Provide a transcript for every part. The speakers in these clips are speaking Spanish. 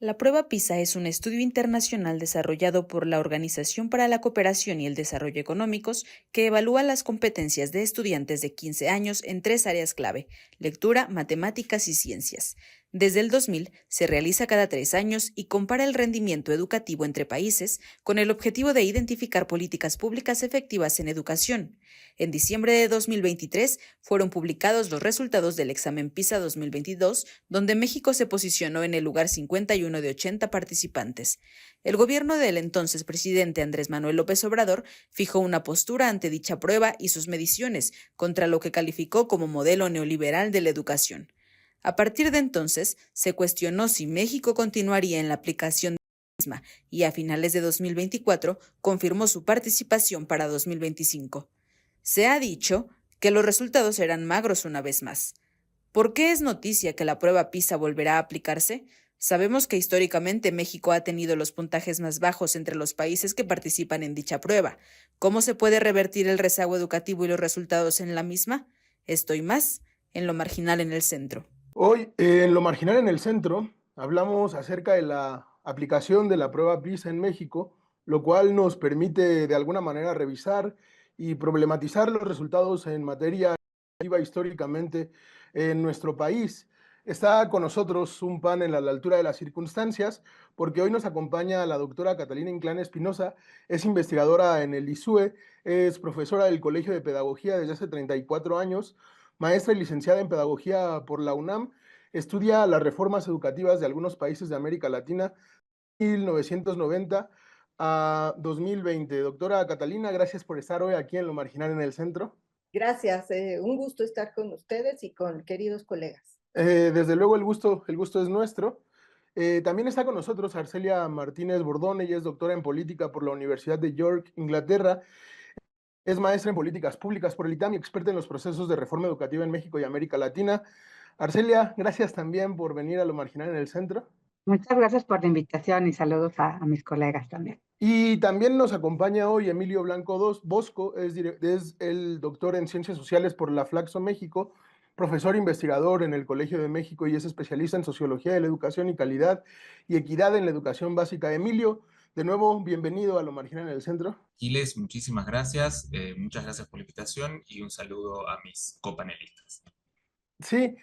La prueba PISA es un estudio internacional desarrollado por la Organización para la Cooperación y el Desarrollo Económicos que evalúa las competencias de estudiantes de 15 años en 3 áreas clave: lectura, matemáticas y ciencias. Desde el 2000 se realiza cada 3 años y compara el rendimiento educativo entre países con el objetivo de identificar políticas públicas efectivas en educación. En diciembre de 2023 fueron publicados los resultados del examen PISA 2022, donde México se posicionó en el lugar 51 de 80 participantes. El gobierno del entonces presidente Andrés Manuel López Obrador fijó una postura ante dicha prueba y sus mediciones contra lo que calificó como modelo neoliberal de la educación. A partir de entonces, se cuestionó si México continuaría en la aplicación de la misma y a finales de 2024 confirmó su participación para 2025. Se ha dicho que los resultados serán magros una vez más. ¿Por qué es noticia que la prueba PISA volverá a aplicarse? Sabemos que históricamente México ha tenido los puntajes más bajos entre los países que participan en dicha prueba. ¿Cómo se puede revertir el rezago educativo y los resultados en la misma? Esto y más en Lo Marginal en el Centro. Hoy, en Lo Marginal en el Centro, hablamos acerca de la aplicación de la prueba PISA en México, lo cual nos permite de alguna manera revisar y problematizar los resultados en materia educativa históricamente en nuestro país. Está con nosotros un panel a la altura de las circunstancias, porque hoy nos acompaña la doctora Catalina Inclán Espinosa, es investigadora en el ISUE, es profesora del Colegio de Pedagogía desde hace 34 años, maestra y licenciada en Pedagogía por la UNAM, estudia las reformas educativas de algunos países de América Latina, 1990 a 2020. Doctora Catalina, gracias por estar hoy aquí en Lo Marginal en el Centro. Gracias, un gusto estar con ustedes y con queridos colegas. Desde luego el gusto es nuestro. También está con nosotros Arcelia Martínez Bordón, ella es doctora en política por la Universidad de York, Inglaterra. Es maestra en políticas públicas por el ITAM y experta en los procesos de reforma educativa en México y América Latina. Arcelia, gracias también por venir a Lo Marginal en el Centro. Muchas gracias por la invitación y saludos a mis colegas también. Y también nos acompaña hoy Emilio Blanco Bosco, es el doctor en Ciencias Sociales por la Flaxo México, profesor investigador en el Colegio de México y es especialista en Sociología de la Educación y Calidad y Equidad en la Educación Básica. Emilio, de nuevo, bienvenido a Lo Marginal en el Centro. Giles, muchísimas gracias, muchas gracias por la invitación y un saludo a mis copanelistas. Sí,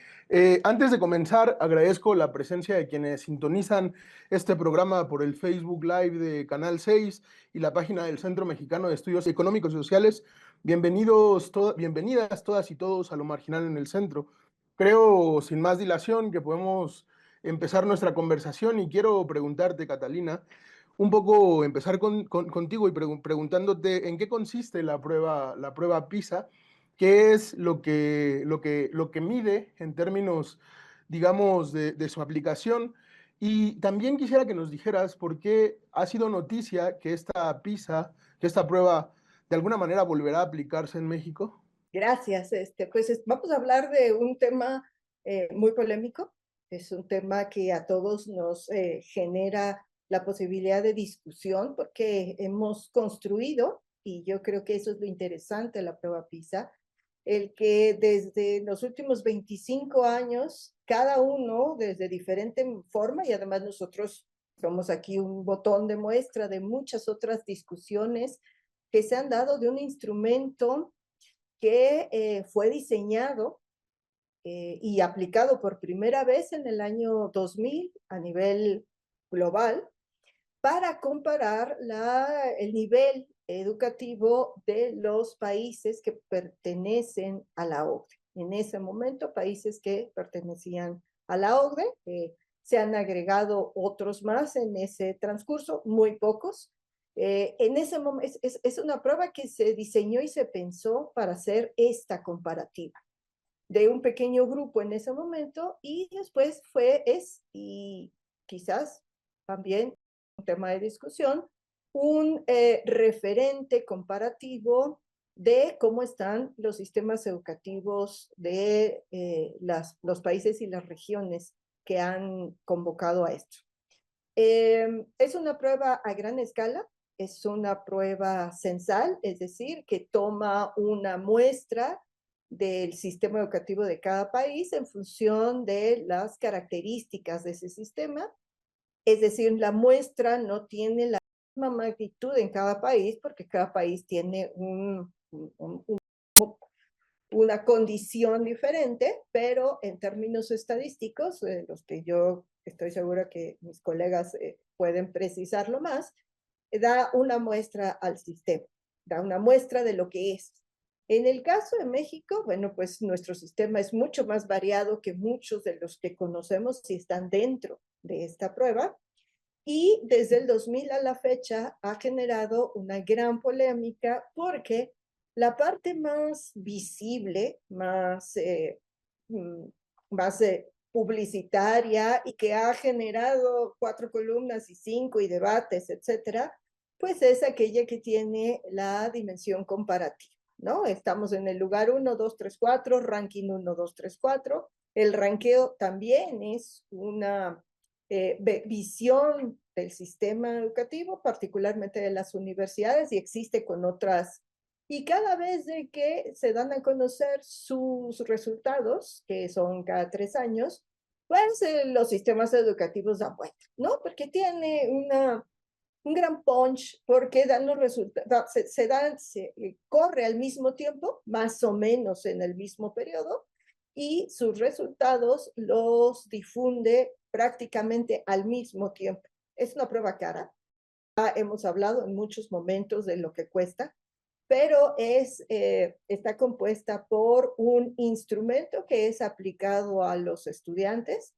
antes de comenzar, agradezco la presencia de quienes sintonizan este programa por el Facebook Live de Canal 6 y la página del Centro Mexicano de Estudios Económicos y Sociales. Bienvenidas todas y todos a Lo Marginal en el Centro. Creo, sin más dilación, que podemos empezar nuestra conversación y quiero preguntarte, Catalina, un poco empezar contigo y preguntándote en qué consiste la prueba PISA. ¿Qué es lo que mide en términos, digamos, de su aplicación? Y también quisiera que nos dijeras por qué ha sido noticia que esta PISA, que esta prueba, de alguna manera volverá a aplicarse en México. Gracias. Vamos a hablar de un tema muy polémico. Es un tema que a todos nos genera la posibilidad de discusión porque hemos construido, y yo creo que eso es lo interesante de la prueba PISA, el que desde los últimos 25 años, cada uno desde diferente forma, y además nosotros somos aquí un botón de muestra de muchas otras discusiones que se han dado de un instrumento que fue diseñado y aplicado por primera vez en el año 2000 a nivel global para comparar el nivel educativo de los países que pertenecen a la OCDE. En ese momento, países que pertenecían a la OCDE, se han agregado otros más en ese transcurso, muy pocos. En ese momento es una prueba que se diseñó y se pensó para hacer esta comparativa de un pequeño grupo en ese momento y después y quizás también un tema de discusión, un referente comparativo de cómo están los sistemas educativos de los países y las regiones que han convocado a esto. Es una prueba a gran escala, es una prueba censal, es decir, que toma una muestra del sistema educativo de cada país en función de las características de ese sistema. Es decir, la muestra no tiene la misma magnitud en cada país porque cada país tiene una condición diferente, pero en términos estadísticos, los que yo estoy segura que mis colegas pueden precisarlo más, da una muestra al sistema, da una muestra de lo que es. En el caso de México, bueno, pues nuestro sistema es mucho más variado que muchos de los que conocemos y están dentro de esta prueba. Y desde el 2000 a la fecha ha generado una gran polémica porque la parte más visible, más publicitaria y que ha generado 4 columnas y 5 y debates, etcétera, pues es aquella que tiene la dimensión comparativa, ¿no? Estamos en el lugar 1, 2, 3, 4, ranking 1, 2, 3, 4. El ranqueo también es una visión del sistema educativo, particularmente de las universidades, y existe con otras. Y cada vez de que se dan a conocer sus resultados, que son cada 3 años, pues los sistemas educativos dan vuelta, ¿no? Porque tiene un gran punch, porque dan los resultados, se corre al mismo tiempo, más o menos en el mismo periodo, y sus resultados los difunde prácticamente al mismo tiempo. Es una prueba cara. Ya hemos hablado en muchos momentos de lo que cuesta, pero está compuesta por un instrumento que es aplicado a los estudiantes,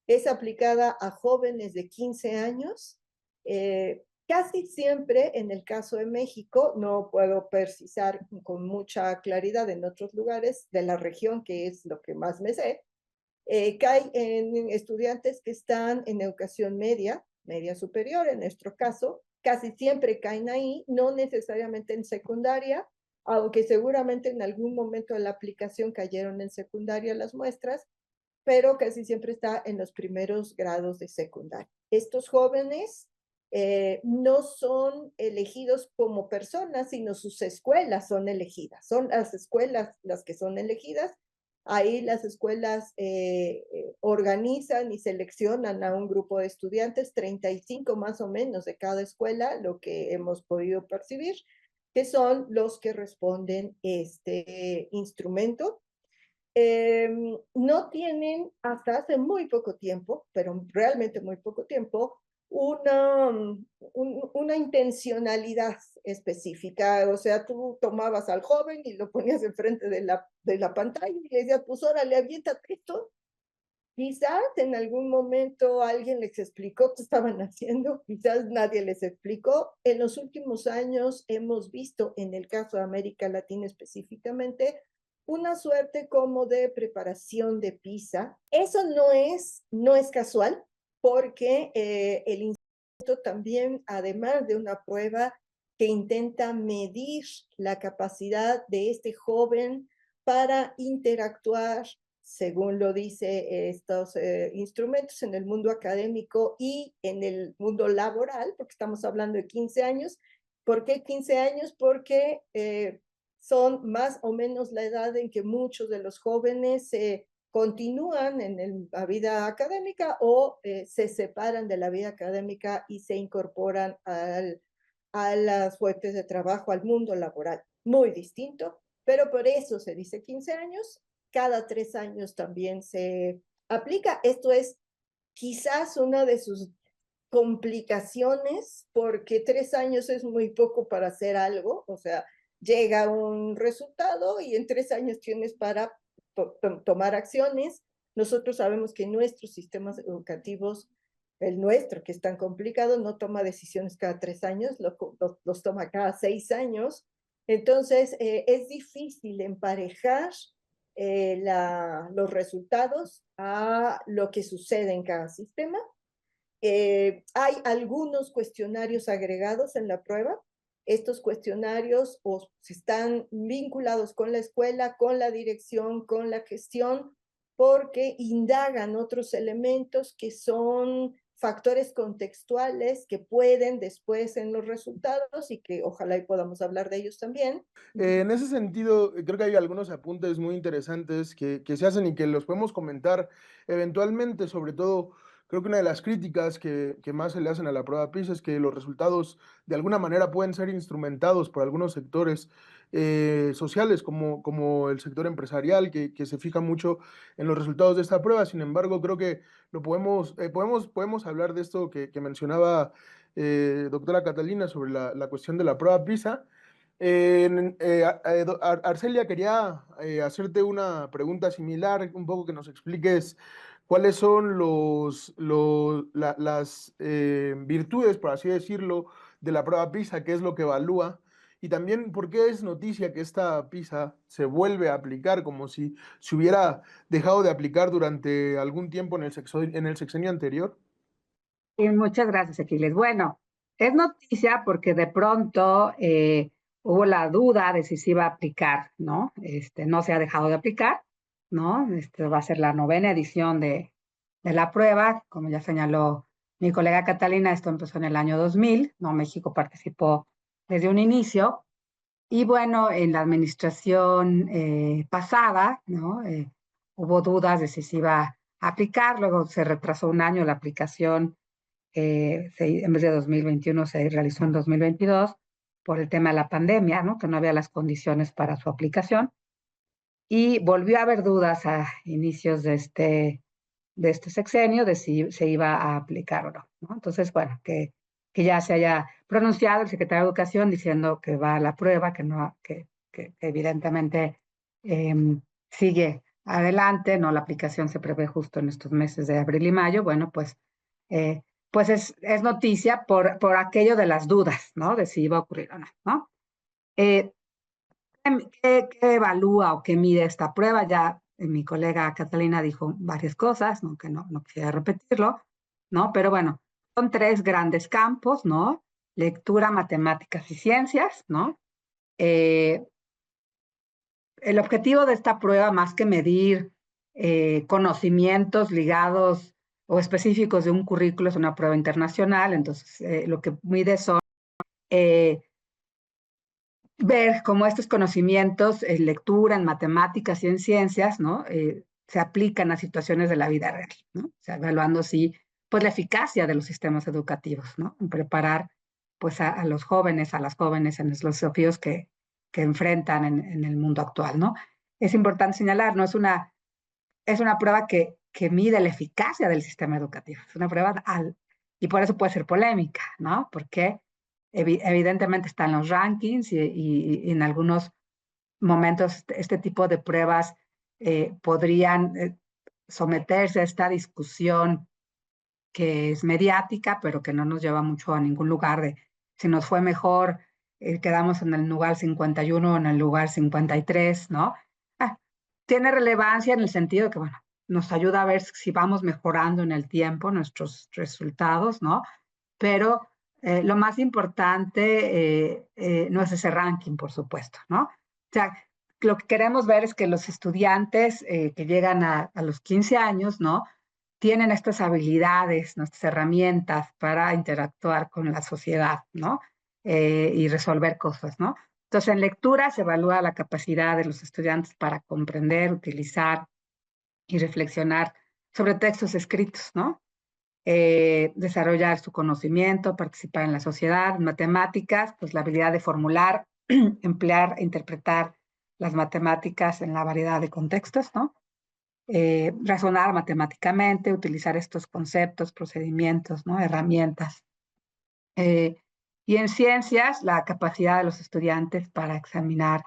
es aplicada a jóvenes de 15 años, casi siempre en el caso de México, no puedo precisar con mucha claridad en otros lugares de la región, que es lo que más me sé, cae en estudiantes que están en educación media, media superior en nuestro caso, casi siempre caen ahí, no necesariamente en secundaria, aunque seguramente en algún momento de la aplicación cayeron en secundaria las muestras, pero casi siempre está en los primeros grados de secundaria. Estos jóvenes no son elegidos como personas, sino sus escuelas son elegidas. Son las escuelas las que son elegidas. Ahí las escuelas organizan y seleccionan a un grupo de estudiantes, 35 más o menos de cada escuela, lo que hemos podido percibir, que son los que responden este instrumento. No tienen hasta hace muy poco tiempo, pero realmente muy poco tiempo, una intencionalidad específica. O sea, tú tomabas al joven y lo ponías enfrente de la pantalla y le decías, pues órale, aviéntate esto. Quizás en algún momento alguien les explicó qué estaban haciendo, quizás nadie les explicó. En los últimos años hemos visto, en el caso de América Latina específicamente, una suerte como de preparación de PISA. Eso no es casual, porque el instituto también, además de una prueba que intenta medir la capacidad de este joven para interactuar, según lo dice estos instrumentos, en el mundo académico y en el mundo laboral, porque estamos hablando de 15 años. ¿Por qué 15 años? Porque son más o menos la edad en que muchos de los jóvenes continúan en la vida académica o se separan de la vida académica y se incorporan a las fuentes de trabajo, al mundo laboral. Muy distinto, pero por eso se dice 15 años. Cada 3 años también se aplica. Esto es quizás una de sus complicaciones, porque 3 años es muy poco para hacer algo. O sea, llega un resultado y en 3 años tienes para tomar acciones. Nosotros sabemos que nuestros sistemas educativos, el nuestro, que es tan complicado, no toma decisiones cada 3 años, los toma cada 6 años. Entonces, es difícil emparejar los resultados a lo que sucede en cada sistema. Hay algunos cuestionarios agregados en la prueba. Estos cuestionarios están vinculados con la escuela, con la dirección, con la gestión, porque indagan otros elementos que son factores contextuales que pueden después en los resultados y que ojalá y podamos hablar de ellos también. En ese sentido, creo que hay algunos apuntes muy interesantes que se hacen y que los podemos comentar eventualmente. Sobre todo, creo que una de las críticas que más se le hacen a la prueba PISA es que los resultados de alguna manera pueden ser instrumentados por algunos sectores sociales, como el sector empresarial, que se fija mucho en los resultados de esta prueba. Sin embargo, creo que podemos hablar de esto que mencionaba doctora Catalina sobre la cuestión de la prueba PISA. Arcelia, quería hacerte una pregunta similar, un poco que nos expliques cuáles son las virtudes, por así decirlo, de la prueba PISA, qué es lo que evalúa, y también por qué es noticia que esta PISA se vuelve a aplicar, como si se hubiera dejado de aplicar durante algún tiempo en el sexenio anterior. Y muchas gracias, Aquiles. Bueno, es noticia porque de pronto hubo la duda de si se iba a aplicar, ¿no? No se ha dejado de aplicar, ¿no? Va a ser la 9ª edición de la prueba. Como ya señaló mi colega Catalina, esto empezó en el año 2000, ¿no? México participó desde un inicio. Y bueno, en la administración pasada, ¿no? Hubo dudas de si se iba a aplicar, luego se retrasó un año la aplicación, en vez de 2021 se realizó en 2022 por el tema de la pandemia, ¿no? Que no había las condiciones para su aplicación. Y volvió a haber dudas a inicios de este sexenio de si se iba a aplicar o no, ¿no? Entonces, bueno, que ya se haya pronunciado el secretario de Educación diciendo que va a la prueba, que evidentemente sigue adelante, ¿no? La aplicación se prevé justo en estos meses de abril y mayo. Bueno, pues es noticia por aquello de las dudas, ¿no? De si iba a ocurrir o no, ¿no? ¿Qué evalúa o qué mide esta prueba? Ya mi colega Catalina dijo varias cosas, ¿no? Que no quisiera repetirlo, ¿no? Pero bueno, son 3 grandes campos, ¿no? Lectura, matemáticas y ciencias, ¿no? El objetivo de esta prueba, más que medir conocimientos ligados o específicos de un currículo, es una prueba internacional. Entonces lo que mide son ver cómo estos conocimientos en lectura, en matemáticas y en ciencias, ¿no? Se aplican a situaciones de la vida real, ¿no? O sea, evaluando así, pues, la eficacia de los sistemas educativos, ¿no? En preparar, pues, a los jóvenes, a las jóvenes en los desafíos que enfrentan en el mundo actual, ¿no? Es importante señalar, ¿no? Es una prueba que mide la eficacia del sistema educativo. Es una prueba y por eso puede ser polémica, ¿no? Porque evidentemente está en los rankings y en algunos momentos este tipo de pruebas podrían someterse a esta discusión que es mediática, pero que no nos lleva mucho a ningún lugar de si nos fue mejor, quedamos en el lugar 51 o en el lugar 53, ¿no? Ah, tiene relevancia en el sentido de que, bueno, nos ayuda a ver si vamos mejorando en el tiempo nuestros resultados, ¿no? Pero lo más importante no es ese ranking, por supuesto, ¿no? O sea, lo que queremos ver es que los estudiantes que llegan a los 15 años, ¿no? Tienen estas habilidades, nuestras herramientas para interactuar con la sociedad, ¿no? Y resolver cosas, ¿no? Entonces, en lectura se evalúa la capacidad de los estudiantes para comprender, utilizar y reflexionar sobre textos escritos, ¿no? Desarrollar su conocimiento, participar en la sociedad. En matemáticas, pues la habilidad de formular, emplear e interpretar las matemáticas en la variedad de contextos, ¿no? Razonar matemáticamente, utilizar estos conceptos, procedimientos, ¿no? Herramientas. Y en ciencias, la capacidad de los estudiantes para examinar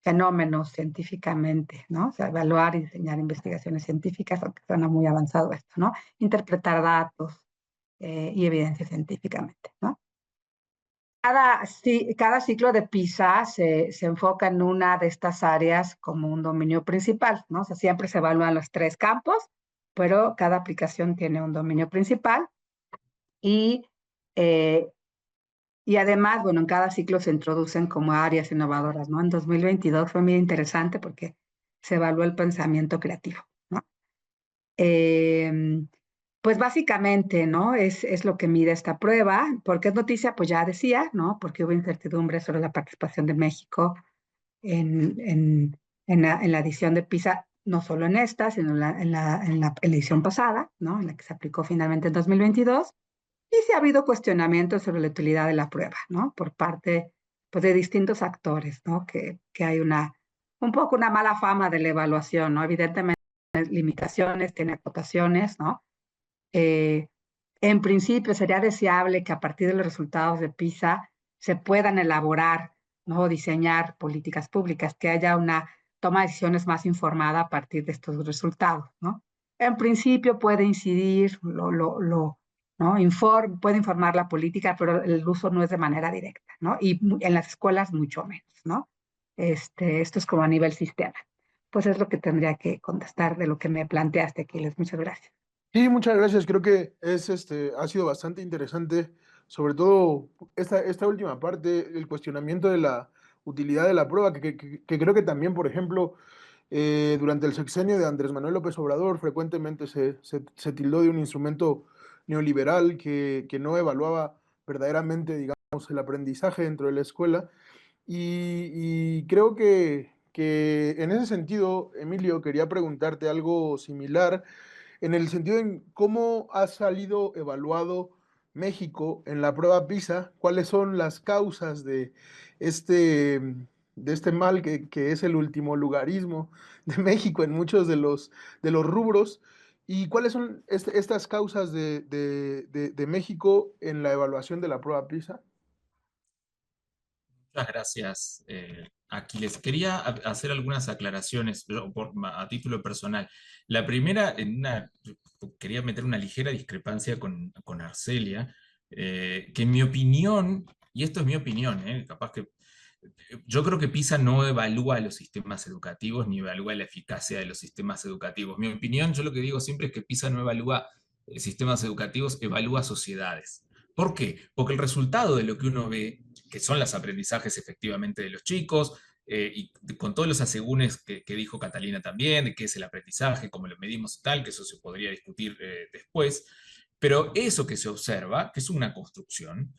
fenómenos científicamente, ¿no? O sea, evaluar y diseñar investigaciones científicas, aunque suena muy avanzado esto, ¿no? Interpretar datos y evidencia científicamente, ¿no? Cada ciclo de PISA se enfoca en una de estas áreas como un dominio principal, ¿no? O sea, siempre se evalúan los 3 campos, pero cada aplicación tiene un dominio principal. Y, eh, y además, bueno, en cada ciclo se introducen como áreas innovadoras, ¿no? En 2022 fue muy interesante porque se evaluó el pensamiento creativo, ¿no? Eh, pues básicamente, ¿no? Es lo que mide esta prueba. ¿Por qué es noticia? Pues ya decía, ¿no? Porque hubo incertidumbre sobre la participación de México en, en, en la edición de PISA, no solo en esta, sino en la edición pasada, ¿no? En la que se aplicó finalmente en 2022. Y sí ha habido cuestionamientos sobre la utilidad de la prueba, ¿no? Por parte, pues, de distintos actores, ¿no? Que hay un poco una mala fama de la evaluación, ¿no? Evidentemente tiene limitaciones, tiene acotaciones, ¿no? Eh, en principio sería deseable que a partir de los resultados de PISA se puedan elaborar, ¿no? Diseñar políticas públicas, que haya una toma de decisiones más informada a partir de estos resultados, ¿no? En principio puede incidir, ¿no? Puede informar la política, pero el uso no es de manera directa, ¿no? Y en las escuelas mucho menos, ¿no? Esto es como a nivel sistema. Pues es lo que tendría que contestar de lo que me planteaste, Aquiles. Muchas gracias. Sí, muchas gracias. Creo que ha sido bastante interesante, sobre todo esta última parte, el cuestionamiento de la utilidad de la prueba, que creo que también, por ejemplo, durante el sexenio de Andrés Manuel López Obrador, frecuentemente se tildó de un instrumento neoliberal que no evaluaba verdaderamente, digamos, el aprendizaje dentro de la escuela. Y creo que en ese sentido, Emilio, quería preguntarte algo similar en el sentido en cómo ha salido evaluado México en la prueba PISA, cuáles son las causas este, de este mal que es el último lugarismo de México en muchos de los rubros, y cuáles son estas causas de México en la evaluación de la prueba PISA. Muchas gracias, Aquiles. Quería hacer algunas aclaraciones a título personal. La primera, quería meter una ligera discrepancia con Arcelia, que en mi opinión, y esto es mi opinión, capaz que yo creo que PISA no evalúa los sistemas educativos ni evalúa la eficacia de los sistemas educativos. Mi opinión, yo lo que digo siempre es que PISA no evalúa sistemas educativos, evalúa sociedades. ¿Por qué? Porque el resultado de lo que uno ve, que son los aprendizajes efectivamente de los chicos, y con todos los asegúnes que dijo Catalina también, de qué es el aprendizaje, cómo lo medimos y tal, que eso se podría discutir después, pero eso que se observa, que es una construcción,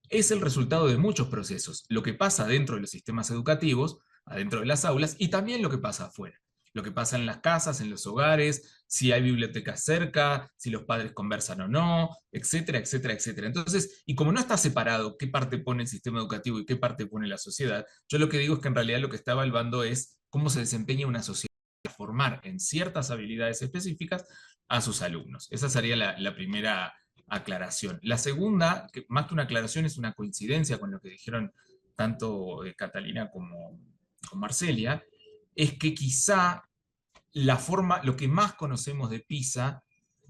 es el resultado de muchos procesos. Lo que pasa dentro de los sistemas educativos, adentro de las aulas, y también lo que pasa afuera. Lo que pasa en las casas, en los hogares, si hay bibliotecas cerca, si los padres conversan o no, etcétera, etcétera, etcétera. Entonces, y como no está separado qué parte pone el sistema educativo y qué parte pone la sociedad, yo lo que digo es que en realidad lo que está evaluando es cómo se desempeña una sociedad para formar en ciertas habilidades específicas a sus alumnos. Esa sería la primera aclaración. La segunda, que más que una aclaración, es una coincidencia con lo que dijeron tanto Catalina como Marcelia, es que quizá lo que más conocemos de PISA,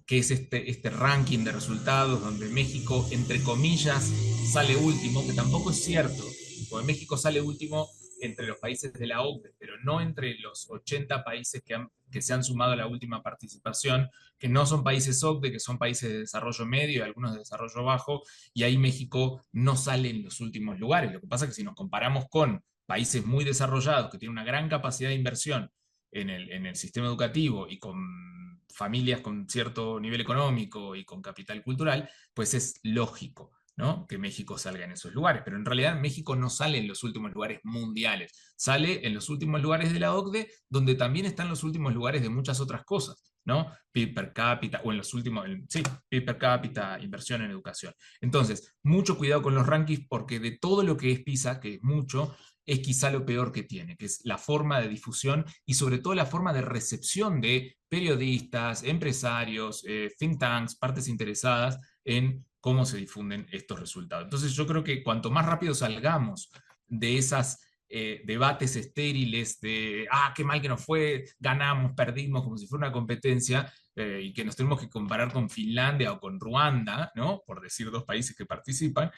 que es este ranking de resultados donde México, entre comillas, sale último, que tampoco es cierto, porque México sale último entre los países de la OCDE, pero no entre los 80 países que se han sumado a la última participación, que no son países OCDE, que son países de desarrollo medio y algunos de desarrollo bajo, y ahí México no sale en los últimos lugares. Lo que pasa es que si nos comparamos con países muy desarrollados, que tienen una gran capacidad de inversión en el sistema educativo y con familias con cierto nivel económico y con capital cultural, pues es lógico, ¿no?, que México salga en esos lugares. Pero en realidad México no sale en los últimos lugares mundiales, sale en los últimos lugares de la OCDE, donde también están los últimos lugares de muchas otras cosas, ¿no? PIB per cápita, o en los últimos, sí, PIB per cápita, inversión en educación. Entonces, mucho cuidado con los rankings, porque de todo lo que es PISA, que es mucho, es quizá lo peor que tiene, que es la forma de difusión y sobre todo la forma de recepción de periodistas, empresarios, think tanks, partes interesadas en cómo se difunden estos resultados. Entonces yo creo que cuanto más rápido salgamos de esas debates estériles de, qué mal que nos fue, ganamos, perdimos, como si fuera una competencia, y que nos tenemos que comparar con Finlandia o con Ruanda, ¿no?, por decir dos países que participan,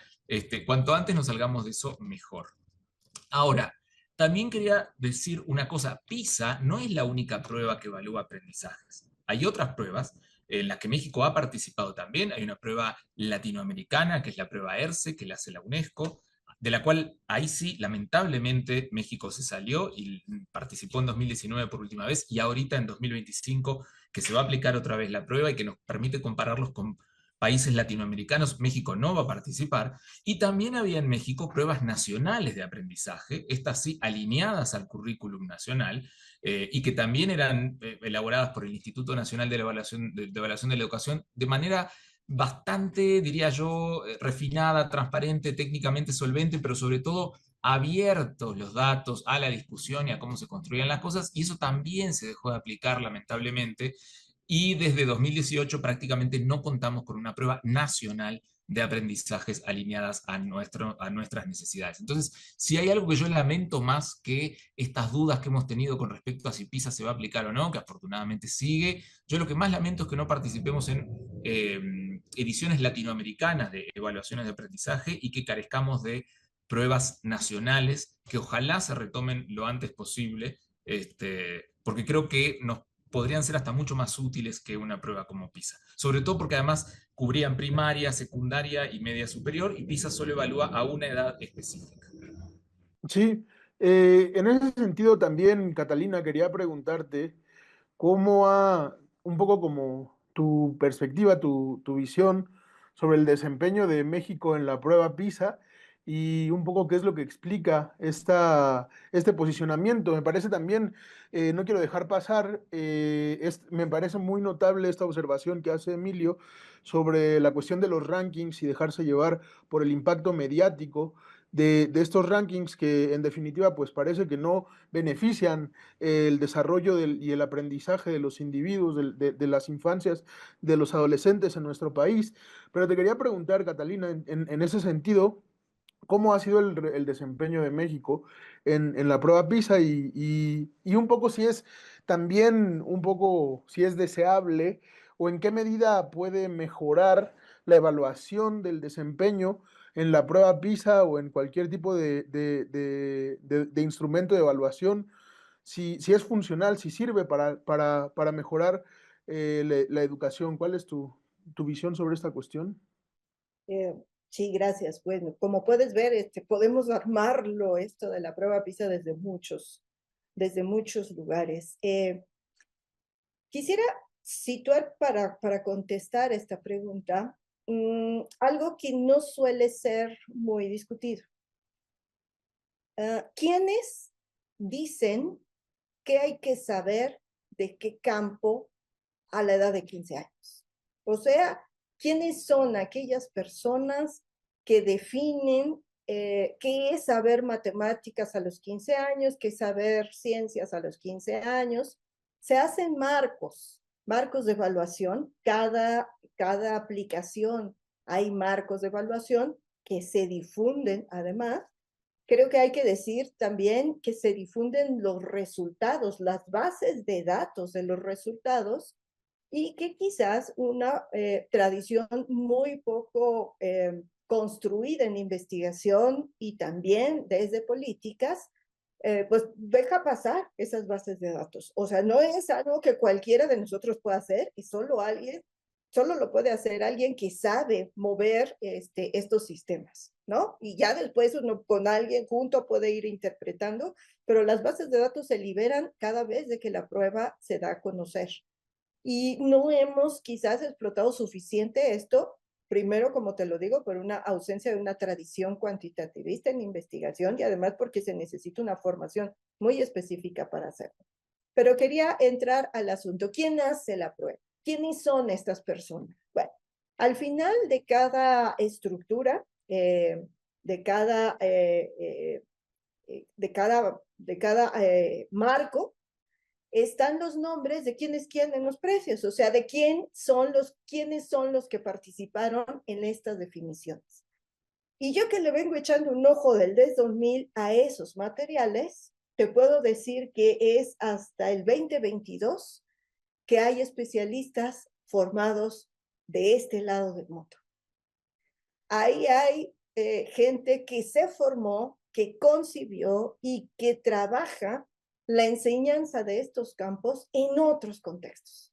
cuanto antes nos salgamos de eso, mejor. Ahora, también quería decir una cosa, PISA no es la única prueba que evalúa aprendizajes. Hay otras pruebas en la que México ha participado también. Hay una prueba latinoamericana, que es la prueba ERCE, que la hace la UNESCO, de la cual ahí sí, lamentablemente, México se salió y participó en 2019 por última vez, y ahorita en 2025, que se va a aplicar otra vez la prueba y que nos permite compararlos con países latinoamericanos. México no va a participar. Y también había en México pruebas nacionales de aprendizaje, estas sí alineadas al currículum nacional, y que también eran elaboradas por el Instituto Nacional de Evaluación de la Educación de manera bastante, diría yo, refinada, transparente, técnicamente solvente, pero sobre todo abiertos los datos a la discusión y a cómo se construían las cosas, y eso también se dejó de aplicar, lamentablemente, y desde 2018 prácticamente no contamos con una prueba nacional de aprendizajes alineadas a nuestras necesidades. Entonces, si hay algo que yo lamento más que estas dudas que hemos tenido con respecto a si PISA se va a aplicar o no, que afortunadamente sigue, yo lo que más lamento es que no participemos en ediciones latinoamericanas de evaluaciones de aprendizaje y que carezcamos de pruebas nacionales que ojalá se retomen lo antes posible, porque creo que nos podrían ser hasta mucho más útiles que una prueba como PISA. Sobre todo porque además cubrían primaria, secundaria y media superior, y PISA solo evalúa a una edad específica. Sí, en ese sentido también, Catalina, quería preguntarte cómo un poco como tu perspectiva, tu visión sobre el desempeño de México en la prueba PISA y un poco qué es lo que explica este posicionamiento. Me parece también, no quiero dejar pasar, me parece muy notable esta observación que hace Emilio sobre la cuestión de los rankings y dejarse llevar por el impacto mediático de estos rankings que en definitiva pues parece que no benefician el desarrollo y el aprendizaje de los individuos, de las infancias, de los adolescentes en nuestro país. Pero te quería preguntar, Catalina, en ese sentido, ¿cómo ha sido el desempeño de México en la prueba PISA y un poco si es también, un poco si es deseable o en qué medida puede mejorar la evaluación del desempeño en la prueba PISA o en cualquier tipo de instrumento de evaluación, si es funcional, si sirve para mejorar la educación? ¿Cuál es tu visión sobre esta cuestión? Eh, sí, gracias. Bueno, como puedes ver, podemos armarlo esto de la prueba PISA desde muchos lugares. Quisiera situar para contestar esta pregunta algo que no suele ser muy discutido. ¿Quiénes dicen que hay que saber de qué campo a la edad de 15 años? O sea, ¿quiénes son aquellas personas que definen qué es saber matemáticas a los 15 años, qué es saber ciencias a los 15 años? Se hacen marcos de evaluación. Cada aplicación hay marcos de evaluación que se difunden además. Creo que hay que decir también que se difunden los resultados, las bases de datos de los resultados, y que quizás una tradición muy poco construida en investigación y también desde políticas, pues deja pasar esas bases de datos. O sea, no es algo que cualquiera de nosotros pueda hacer y solo lo puede hacer alguien que sabe mover estos sistemas, ¿no? Y ya después uno con alguien junto puede ir interpretando, pero las bases de datos se liberan cada vez de que la prueba se da a conocer. Y no hemos quizás explotado suficiente esto, primero, como te lo digo, por una ausencia de una tradición cuantitativista en investigación y además porque se necesita una formación muy específica para hacerlo. Pero quería entrar al asunto. ¿Quién hace la prueba? ¿Quiénes son estas personas? Bueno, al final de cada estructura, de cada marco, están los nombres de quiénes quieren los precios, o sea, de quiénes son los que participaron en estas definiciones. Y yo que le vengo echando un ojo del DES 2000 a esos materiales, te puedo decir que es hasta el 2022 que hay especialistas formados de este lado del mundo. Ahí hay gente que se formó, que concibió y que trabaja la enseñanza de estos campos en otros contextos.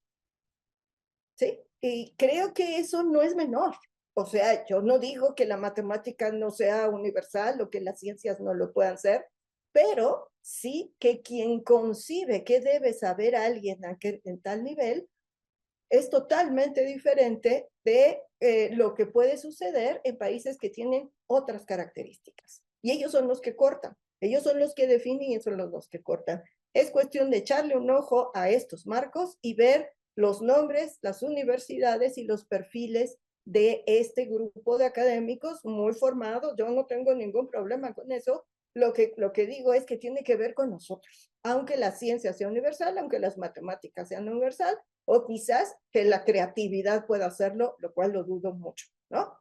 ¿sí? Y creo que eso no es menor. O sea, yo no digo que la matemática no sea universal o que las ciencias no lo puedan ser, pero sí que quien concibe que debe saber alguien en tal nivel es totalmente diferente de lo que puede suceder en países que tienen otras características. Y ellos son los que cortan, ellos son los que definen y son los que cortan. Es cuestión de echarle un ojo a estos marcos y ver los nombres, las universidades y los perfiles de este grupo de académicos muy formados. Yo no tengo ningún problema con eso. Lo que digo es que tiene que ver con nosotros. Aunque la ciencia sea universal, aunque las matemáticas sean universal, o quizás que la creatividad pueda hacerlo, lo cual lo dudo mucho, ¿no?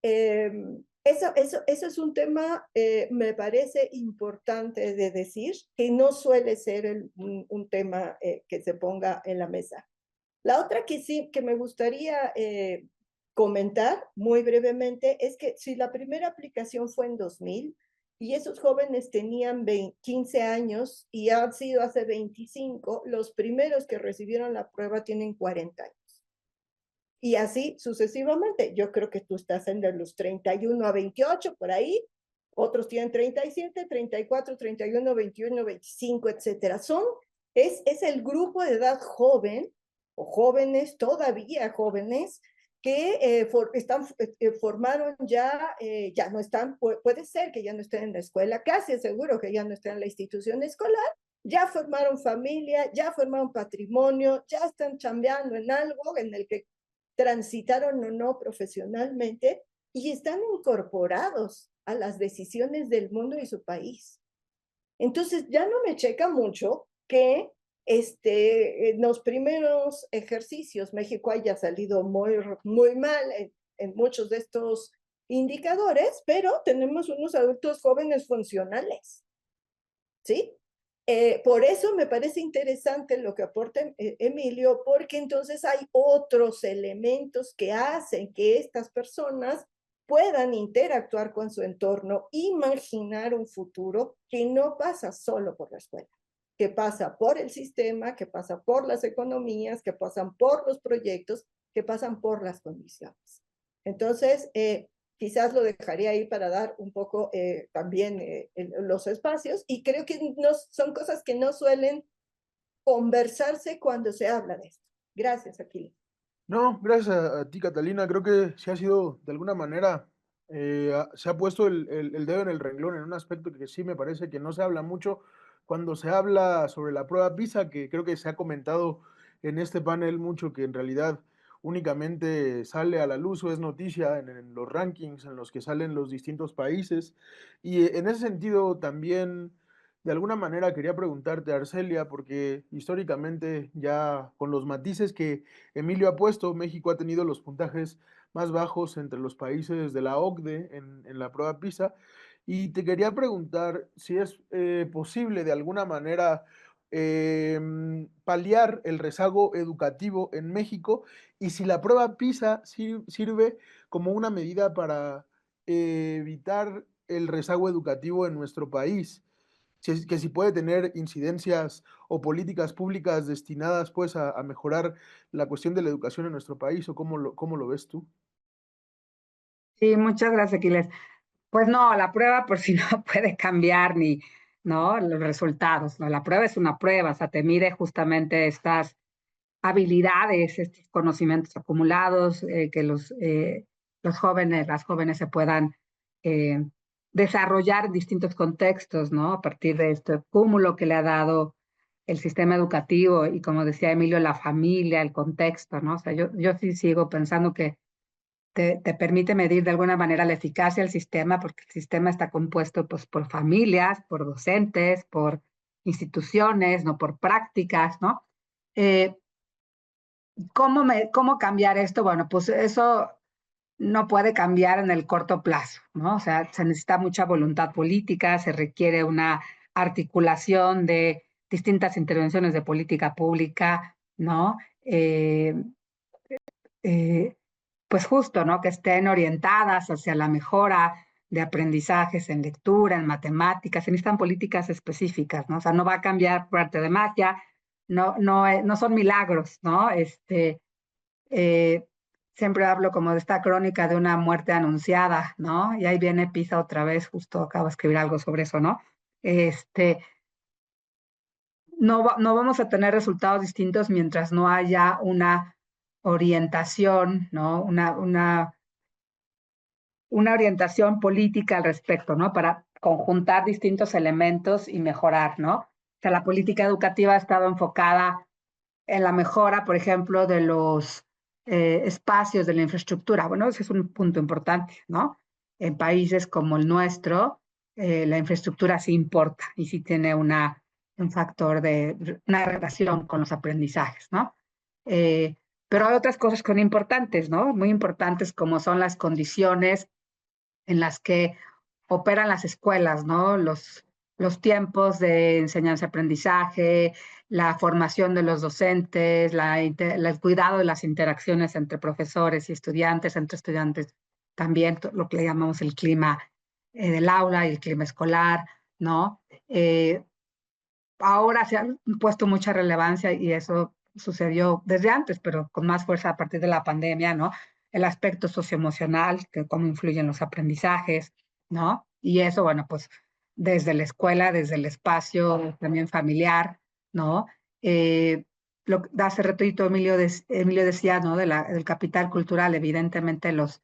Eso es un tema, me parece importante de decir, que no suele ser un tema que se ponga en la mesa. La otra que sí, que me gustaría comentar muy brevemente, es que si la primera aplicación fue en 2000, y esos jóvenes tenían 15 años y han sido hace 25, los primeros que recibieron la prueba tienen 40 años. Y así sucesivamente. Yo creo que tú estás en de los 31 a 28, por ahí. Otros tienen 37, 34, 31, 21, 25, etcétera. Es el grupo de edad joven, o jóvenes, todavía jóvenes, que formaron ya no están, puede ser que ya no estén en la escuela, casi seguro que ya no estén en la institución escolar, ya formaron familia, ya formaron patrimonio, ya están chambeando en algo en el que transitaron o no profesionalmente y están incorporados a las decisiones del mundo y su país. Entonces ya no me checa mucho que en los primeros ejercicios México haya salido muy mal en muchos de estos indicadores, pero tenemos unos adultos jóvenes funcionales, ¿sí? Por eso me parece interesante lo que aporta Emilio, porque entonces hay otros elementos que hacen que estas personas puedan interactuar con su entorno, imaginar un futuro que no pasa solo por la escuela, que pasa por el sistema, que pasa por las economías, que pasan por los proyectos, que pasan por las condiciones. Entonces, quizás lo dejaría ahí para dar un poco también los espacios, y creo que no, son cosas que no suelen conversarse cuando se habla de esto. Gracias, Aquiles. No, gracias a ti, Catalina. Creo que se ha sido, de alguna manera, se ha puesto el dedo en el renglón en un aspecto que sí me parece que no se habla mucho cuando se habla sobre la prueba PISA, que creo que se ha comentado en este panel mucho, que en realidad únicamente sale a la luz o es noticia en los rankings en los que salen los distintos países. Y en ese sentido también, de alguna manera, quería preguntarte, Arcelia, porque históricamente ya con los matices que Emilio ha puesto, México ha tenido los puntajes más bajos entre los países de la OCDE en la prueba PISA. Y te quería preguntar si es posible de alguna manera paliar el rezago educativo en México y si la prueba PISA sirve como una medida para evitar el rezago educativo en nuestro país, que si puede tener incidencias o políticas públicas destinadas pues a mejorar la cuestión de la educación en nuestro país, o cómo lo ves tú. Sí, muchas gracias, Aquiles. Pues no, la prueba por si no puede cambiar ni, ¿no? Los resultados, ¿no? La prueba es una prueba, o sea, te mide justamente estas habilidades, estos conocimientos acumulados, que los jóvenes, las jóvenes se puedan eh, desarrollar en distintos contextos, ¿no? A partir de este cúmulo que le ha dado el sistema educativo y, como decía Emilio, la familia, el contexto, ¿no? O sea, yo sí sigo pensando que te permite medir de alguna manera la eficacia del sistema, porque el sistema está compuesto pues, por familias, por docentes, por instituciones, no por prácticas, ¿no? Eh, ¿Cómo cambiar esto? Bueno, pues eso no puede cambiar en el corto plazo, ¿no? O sea, se necesita mucha voluntad política, se requiere una articulación de distintas intervenciones de política pública, ¿no? Eh, pues justo, ¿no? Que estén orientadas hacia la mejora de aprendizajes en lectura, en matemáticas, se necesitan políticas específicas, ¿no? O sea, no va a cambiar por arte de magia, no son milagros, ¿no? Eh, Siempre hablo como de esta crónica de una muerte anunciada, ¿no? Y ahí viene PISA otra vez, justo acabo de escribir algo sobre eso, ¿no? Este, no vamos a tener resultados distintos mientras no haya una orientación, ¿no? Una orientación política al respecto, ¿no? Para conjuntar distintos elementos y mejorar, ¿no? O sea, la política educativa ha estado enfocada en la mejora, por ejemplo, de los espacios de la infraestructura. Bueno, ese es un punto importante, ¿no? En países como el nuestro, la infraestructura sí importa y sí tiene un factor de una relación con los aprendizajes, ¿no? Eh, pero hay otras cosas que son importantes, ¿no? Muy importantes como son las condiciones en las que operan las escuelas, ¿no? Los tiempos de enseñanza-aprendizaje, la formación de los docentes, el cuidado de las interacciones entre profesores y estudiantes, entre estudiantes también, lo que le llamamos el clima del aula y el clima escolar, ¿no? Ahora se ha puesto mucha relevancia y eso sucedió desde antes, pero con más fuerza a partir de la pandemia, ¿no? El aspecto socioemocional, que cómo influyen los aprendizajes, ¿no? Y eso, bueno, pues desde la escuela, desde el espacio también familiar, ¿no? Hace ratito Emilio decía, ¿no? Del capital cultural, evidentemente los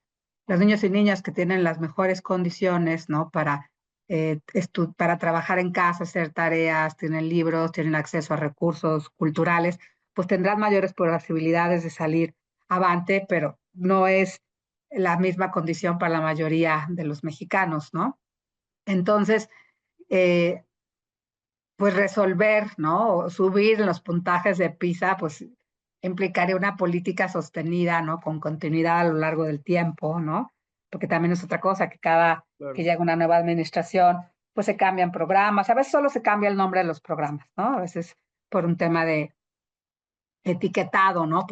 niños y niñas que tienen las mejores condiciones, ¿no? Para trabajar en casa, hacer tareas, tienen libros, tienen acceso a recursos culturales, pues tendrán mayores posibilidades de salir avante, pero no es la misma condición para la mayoría de los mexicanos, ¿no? Entonces, eh, pues resolver, ¿no? O subir los puntajes de PISA, pues implicaría una política sostenida, ¿no? Con continuidad a lo largo del tiempo, ¿no? Porque también es otra cosa, que cada que Claro. llega una nueva administración, pues se cambian programas, a veces solo se cambia el nombre de los programas, ¿no? A veces por un tema de etiquetado, ¿no?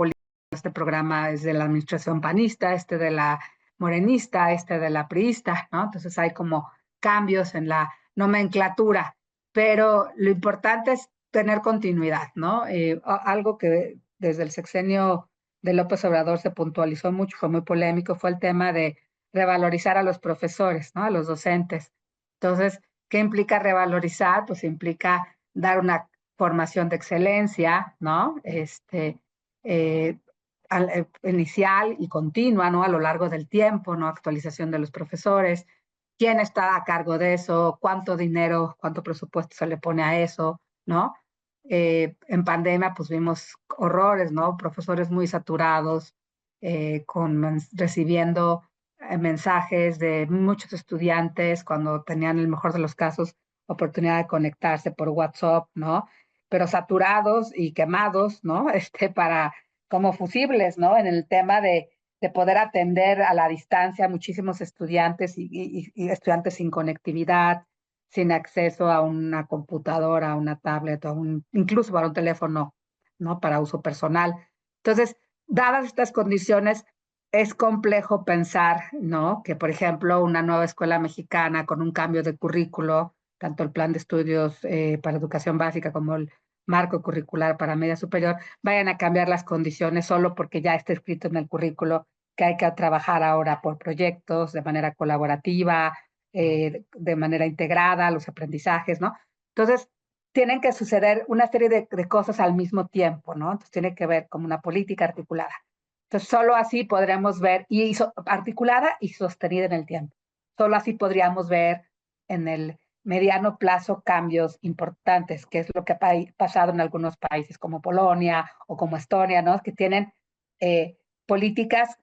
Este programa es de la administración panista, este de la morenista, este de la priista, ¿no? Entonces hay como cambios en la nomenclatura, pero lo importante es tener continuidad, ¿no? Algo que desde el sexenio de López Obrador se puntualizó mucho, fue muy polémico, fue el tema de revalorizar a los profesores, ¿no? A los docentes. Entonces, ¿qué implica revalorizar? Pues implica dar una formación de excelencia, ¿no? Eh, Inicial y continua, ¿no? A lo largo del tiempo, ¿no? Actualización de los profesores, quién está a cargo de eso, cuánto dinero, cuánto presupuesto se le pone a eso, ¿no? En pandemia, pues vimos horrores, ¿no? Profesores muy saturados, recibiendo mensajes de muchos estudiantes cuando tenían, el mejor de los casos, oportunidad de conectarse por WhatsApp, ¿no? Pero saturados y quemados, ¿no? Para como fusibles, ¿no? En el tema de poder atender a la distancia a muchísimos estudiantes y estudiantes sin conectividad, sin acceso a una computadora, a una tablet, incluso para un teléfono, ¿no? Para uso personal. Entonces, dadas estas condiciones, es complejo pensar, ¿no? Que, por ejemplo, una nueva escuela mexicana con un cambio de currículo, tanto el plan de estudios para educación básica como el marco curricular para media superior, vayan a cambiar las condiciones solo porque ya está escrito en el currículo que hay que trabajar ahora por proyectos de manera colaborativa, de manera integrada, los aprendizajes, ¿no? Entonces, tienen que suceder una serie de cosas al mismo tiempo, ¿no? Entonces, tiene que ver como una política articulada. Entonces, solo así podremos ver, articulada y sostenida en el tiempo. Solo así podríamos ver en el mediano plazo cambios importantes, que es lo que ha pasado en algunos países como Polonia o como Estonia, ¿no? Que tienen eh, políticas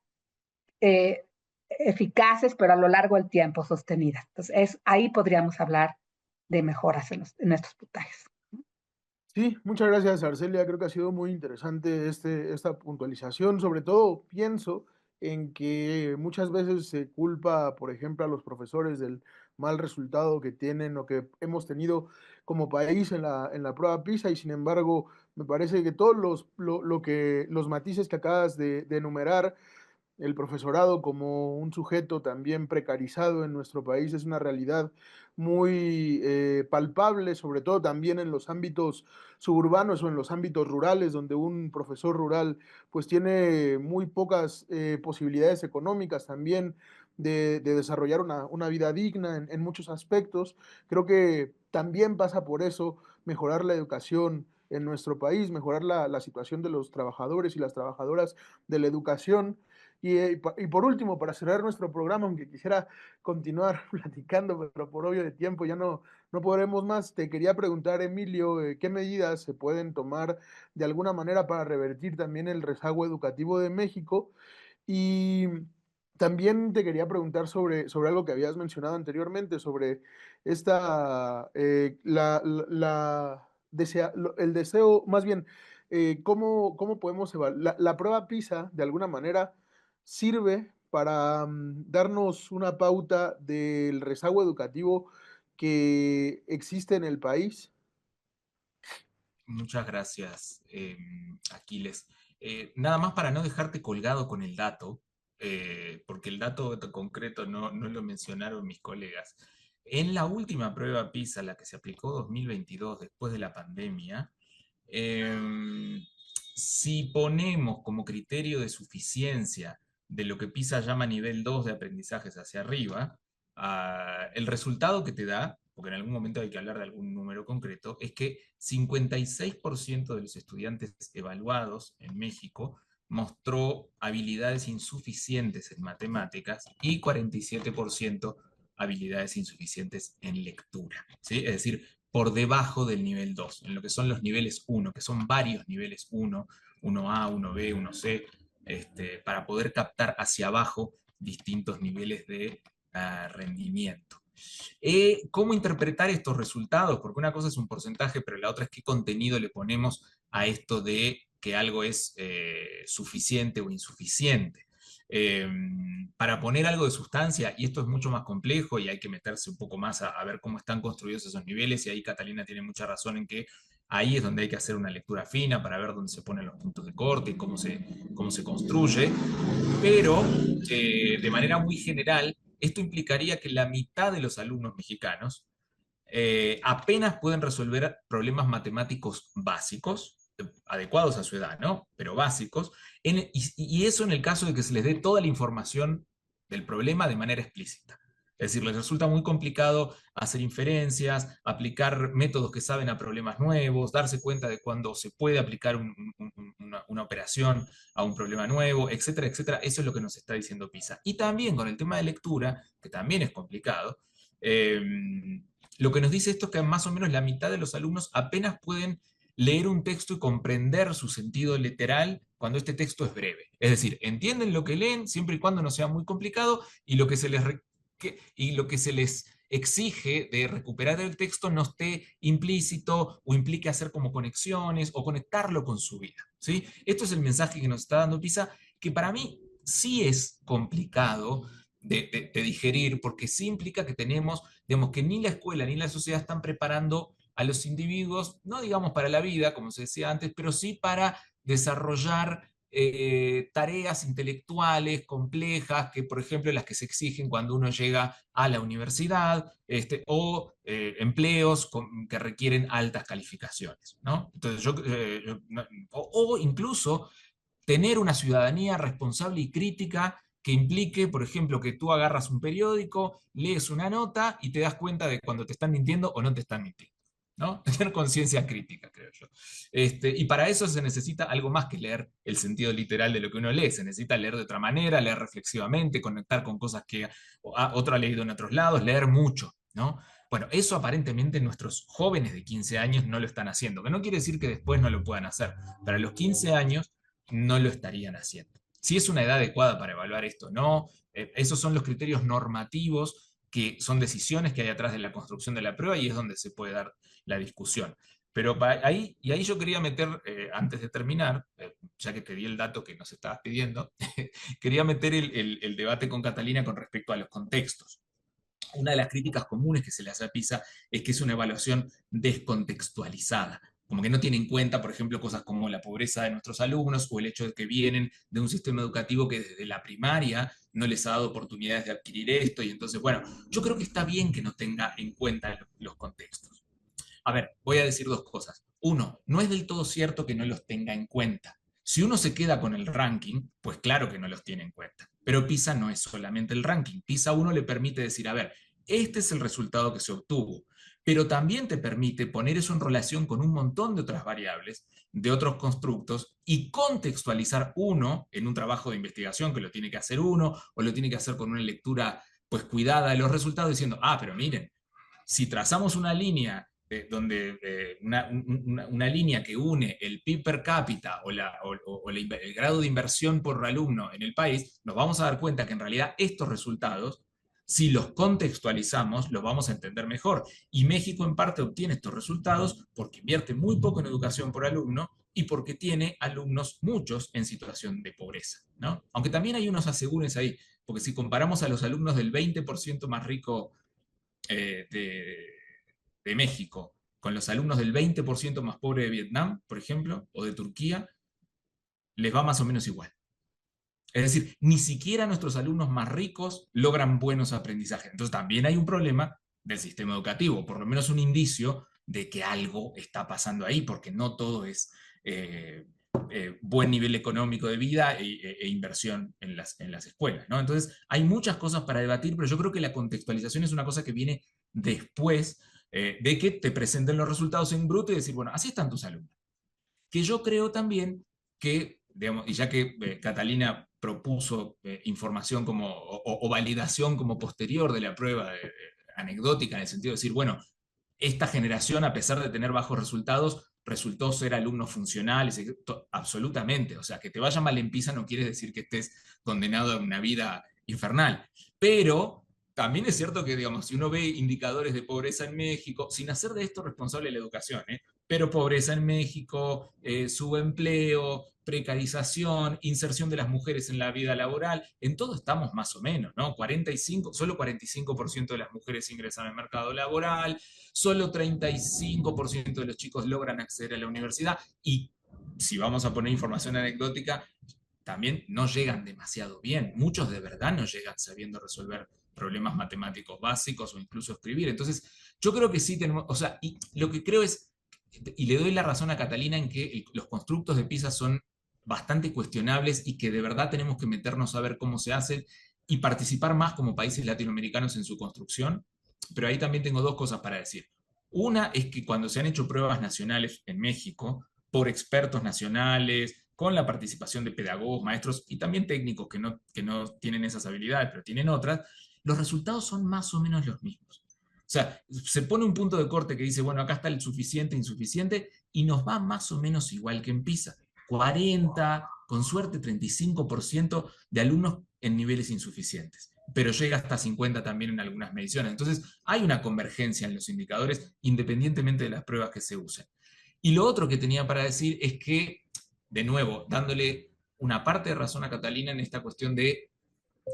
eh, eficaces, pero a lo largo del tiempo sostenidas. Entonces, ahí podríamos hablar de mejoras en estos puntajes. Sí, muchas gracias, Arcelia. Creo que ha sido muy interesante esta puntualización. Sobre todo pienso en que muchas veces se culpa, por ejemplo, a los profesores del mal resultado que tienen o que hemos tenido como país en la prueba PISA y sin embargo me parece que todos los matices que acabas de enumerar el profesorado como un sujeto también precarizado en nuestro país es una realidad muy palpable, sobre todo también en los ámbitos suburbanos o en los ámbitos rurales, donde un profesor rural pues tiene muy pocas posibilidades económicas también de desarrollar una vida digna en muchos aspectos. Creo que también pasa por eso mejorar la educación en nuestro país, mejorar la situación de los trabajadores y las trabajadoras de la educación. Y por último, para cerrar nuestro programa, aunque quisiera continuar platicando, pero por obvio de tiempo ya no podremos más, te quería preguntar, Emilio, ¿qué medidas se pueden tomar de alguna manera para revertir también el rezago educativo de México? Y también te quería preguntar sobre algo que habías mencionado anteriormente, sobre el deseo, más bien, cómo podemos evaluar. La prueba PISA, de alguna manera, sirve para darnos una pauta del rezago educativo que existe en el país. Muchas gracias, Aquiles. Nada más para no dejarte colgado con el dato, porque el dato concreto no lo mencionaron mis colegas. En la última prueba PISA, la que se aplicó 2022 después de la pandemia, si ponemos como criterio de suficiencia de lo que PISA llama nivel 2 de aprendizajes hacia arriba, el resultado que te da, porque en algún momento hay que hablar de algún número concreto, es que 56% de los estudiantes evaluados en México mostró habilidades insuficientes en matemáticas y 47% habilidades insuficientes en lectura. ¿Sí? Es decir, por debajo del nivel 2, en lo que son los niveles 1, que son varios niveles 1, 1A, 1B, 1C, para poder captar hacia abajo distintos niveles de rendimiento. ¿Cómo interpretar estos resultados? Porque una cosa es un porcentaje, pero la otra es qué contenido le ponemos a esto de que algo es suficiente o insuficiente. Para poner algo de sustancia, y esto es mucho más complejo y hay que meterse un poco más a ver cómo están construidos esos niveles, y ahí Catalina tiene mucha razón en que ahí es donde hay que hacer una lectura fina para ver dónde se ponen los puntos de corte y cómo se construye, pero de manera muy general, esto implicaría que la mitad de los alumnos mexicanos apenas pueden resolver problemas matemáticos básicos, adecuados a su edad, ¿no? Pero básicos, y eso en el caso de que se les dé toda la información del problema de manera explícita. Es decir, les resulta muy complicado hacer inferencias, aplicar métodos que saben a problemas nuevos, darse cuenta de cuándo se puede aplicar una operación a un problema nuevo, etcétera, etcétera. Eso es lo que nos está diciendo PISA. Y también con el tema de lectura, que también es complicado, lo que nos dice esto es que más o menos la mitad de los alumnos apenas pueden leer un texto y comprender su sentido literal cuando este texto es breve. Es decir, entienden lo que leen siempre y cuando no sea muy complicado y lo que se les exige de recuperar el texto no esté implícito o implique hacer como conexiones o conectarlo con su vida. ¿Sí? Esto es el mensaje que nos está dando PISA, que para mí sí es complicado de digerir, porque sí implica que tenemos, digamos, que ni la escuela ni la sociedad están preparando a los individuos, no digamos para la vida, como se decía antes, pero sí para desarrollar tareas intelectuales complejas, que por ejemplo las que se exigen cuando uno llega a la universidad, o empleos que requieren altas calificaciones, ¿no? Entonces o incluso tener una ciudadanía responsable y crítica que implique, por ejemplo, que tú agarras un periódico, lees una nota y te das cuenta de cuando te están mintiendo o no te están mintiendo. ¿No? Tener conciencia crítica, creo yo. Y para eso se necesita algo más que leer el sentido literal de lo que uno lee. Se necesita leer de otra manera, leer reflexivamente, conectar con cosas que otro ha leído en otros lados, leer mucho, ¿no? Bueno, eso aparentemente nuestros jóvenes de 15 años no lo están haciendo, que no quiere decir que después no lo puedan hacer. Para los 15 años no lo estarían haciendo. Si es una edad adecuada para evaluar esto, no. Esos son los criterios normativos que son decisiones que hay atrás de la construcción de la prueba y es donde se puede dar la discusión. Pero ahí yo quería meter, antes de terminar, ya que te di el dato que nos estabas pidiendo, quería meter el debate con Catalina con respecto a los contextos. Una de las críticas comunes que se le hace a PISA es que es una evaluación descontextualizada. como que no tiene en cuenta, por ejemplo, cosas como la pobreza de nuestros alumnos o el hecho de que vienen de un sistema educativo que desde la primaria no les ha dado oportunidades de adquirir esto, y entonces, bueno, yo creo que está bien que no tenga en cuenta los contextos. A ver, voy a decir dos cosas. Uno, no es del todo cierto que no los tenga en cuenta. Si uno se queda con el ranking, pues claro que no los tiene en cuenta. Pero PISA no es solamente el ranking. PISA a uno le permite decir, a ver, este es el resultado que se obtuvo, pero también te permite poner eso en relación con un montón de otras variables, de otros constructos, y contextualizar uno en un trabajo de investigación que lo tiene que hacer uno, o lo tiene que hacer con una lectura pues cuidada de los resultados, diciendo, pero miren, si trazamos una línea una línea que une el PIB per cápita el grado de inversión por alumno en el país, nos vamos a dar cuenta que en realidad estos resultados, si los contextualizamos, los vamos a entender mejor. Y México en parte obtiene estos resultados porque invierte muy poco en educación por alumno y porque tiene alumnos muchos en situación de pobreza, ¿no? Aunque también hay unos asegúnes ahí, porque si comparamos a los alumnos del 20% más rico de México con los alumnos del 20% más pobre de Vietnam, por ejemplo, o de Turquía, les va más o menos igual. Es decir, ni siquiera nuestros alumnos más ricos logran buenos aprendizajes. Entonces también hay un problema del sistema educativo, por lo menos un indicio de que algo está pasando ahí, porque no todo es buen nivel económico de vida e inversión en las escuelas, ¿no? Entonces hay muchas cosas para debatir, pero yo creo que la contextualización es una cosa que viene después de que te presenten los resultados en bruto y decir, bueno, así están tus alumnos. Que yo creo también que, digamos, y ya que Catalina propuso información o validación como posterior de la prueba anecdótica, en el sentido de decir, bueno, esta generación, a pesar de tener bajos resultados, resultó ser alumnos funcionales, absolutamente. O sea, que te vaya mal en PISA no quiere decir que estés condenado a una vida infernal. Pero también es cierto que, digamos, si uno ve indicadores de pobreza en México, sin hacer de esto responsable la educación, pero pobreza en México, subempleo, precarización, inserción de las mujeres en la vida laboral, en todo estamos más o menos, ¿no? Solo 45% de las mujeres ingresan al mercado laboral, solo 35% de los chicos logran acceder a la universidad, y si vamos a poner información anecdótica, también no llegan demasiado bien. Muchos de verdad no llegan sabiendo resolver problemas matemáticos básicos o incluso escribir. Entonces, yo creo que sí tenemos, o sea, y lo que creo es, y le doy la razón a Catalina en que los constructos de PISA son bastante cuestionables y que de verdad tenemos que meternos a ver cómo se hacen y participar más como países latinoamericanos en su construcción. Pero ahí también tengo dos cosas para decir. Una es que cuando se han hecho pruebas nacionales en México, por expertos nacionales, con la participación de pedagogos, maestros y también técnicos que no tienen esas habilidades, pero tienen otras, los resultados son más o menos los mismos. O sea, se pone un punto de corte que dice, bueno, acá está el suficiente, insuficiente, y nos va más o menos igual que en PISA. 40, con suerte 35% de alumnos en niveles insuficientes, pero llega hasta 50 también en algunas mediciones. Entonces, hay una convergencia en los indicadores independientemente de las pruebas que se usen. Y lo otro que tenía para decir es que, de nuevo, dándole una parte de razón a Catalina en esta cuestión de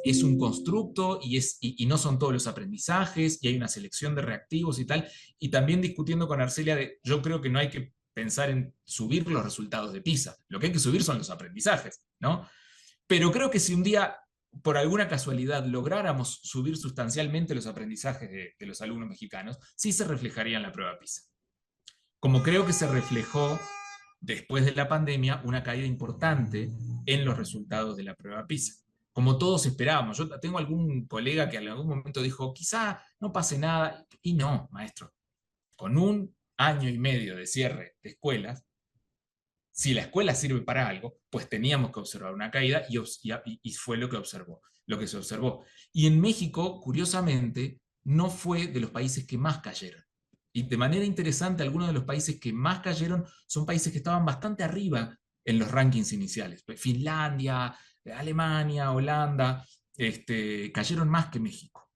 es un constructo y no son todos los aprendizajes y hay una selección de reactivos y tal, y también discutiendo con Arcelia de, yo creo que no hay que pensar en subir los resultados de PISA, lo que hay que subir son los aprendizajes, ¿no? Pero creo que si un día, por alguna casualidad, lográramos subir sustancialmente los aprendizajes de los alumnos mexicanos, sí se reflejaría en la prueba PISA. Como creo que se reflejó después de la pandemia una caída importante en los resultados de la prueba PISA. Como todos esperábamos. Yo tengo algún colega que en algún momento dijo, quizá no pase nada, y no, maestro. Con 1 año y medio de cierre de escuelas, si la escuela sirve para algo, pues teníamos que observar una caída y fue lo que se observó. Y en México, curiosamente, no fue de los países que más cayeron. Y de manera interesante, algunos de los países que más cayeron son países que estaban bastante arriba en los rankings iniciales. Finlandia, Alemania, Holanda, cayeron más que México.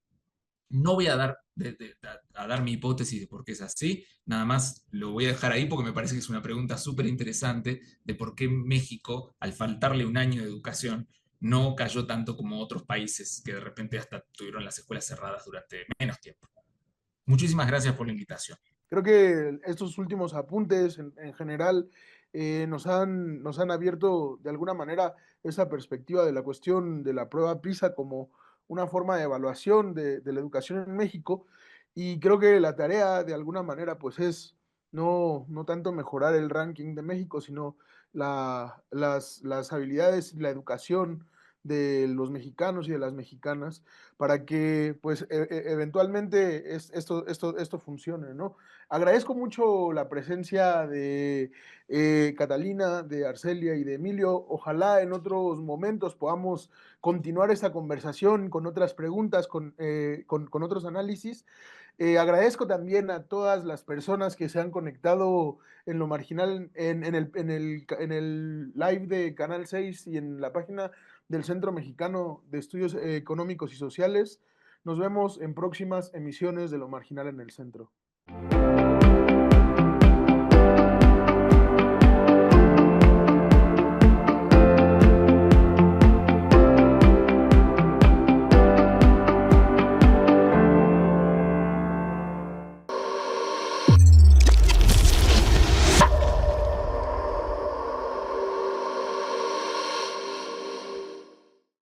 No voy a dar mi hipótesis de por qué es así, nada más lo voy a dejar ahí porque me parece que es una pregunta súper interesante de por qué México, al faltarle 1 año de educación, no cayó tanto como otros países que de repente hasta tuvieron las escuelas cerradas durante menos tiempo. Muchísimas gracias por la invitación. Creo que estos últimos apuntes en general nos han abierto de alguna manera esa perspectiva de la cuestión de la prueba PISA como una forma de evaluación de la educación en México, y creo que la tarea de alguna manera pues es no tanto mejorar el ranking de México, sino las habilidades y la educación de los mexicanos y de las mexicanas para que pues eventualmente esto funcione, ¿no? Agradezco mucho la presencia de Catalina, de Arcelia y de Emilio. Ojalá en otros momentos podamos continuar esta conversación con otras preguntas, con otros análisis. Agradezco también a todas las personas que se han conectado en lo marginal, en el live de Canal 6 y en la página del Centro Mexicano de Estudios Económicos y Sociales. Nos vemos en próximas emisiones de Lo Marginal en el Centro.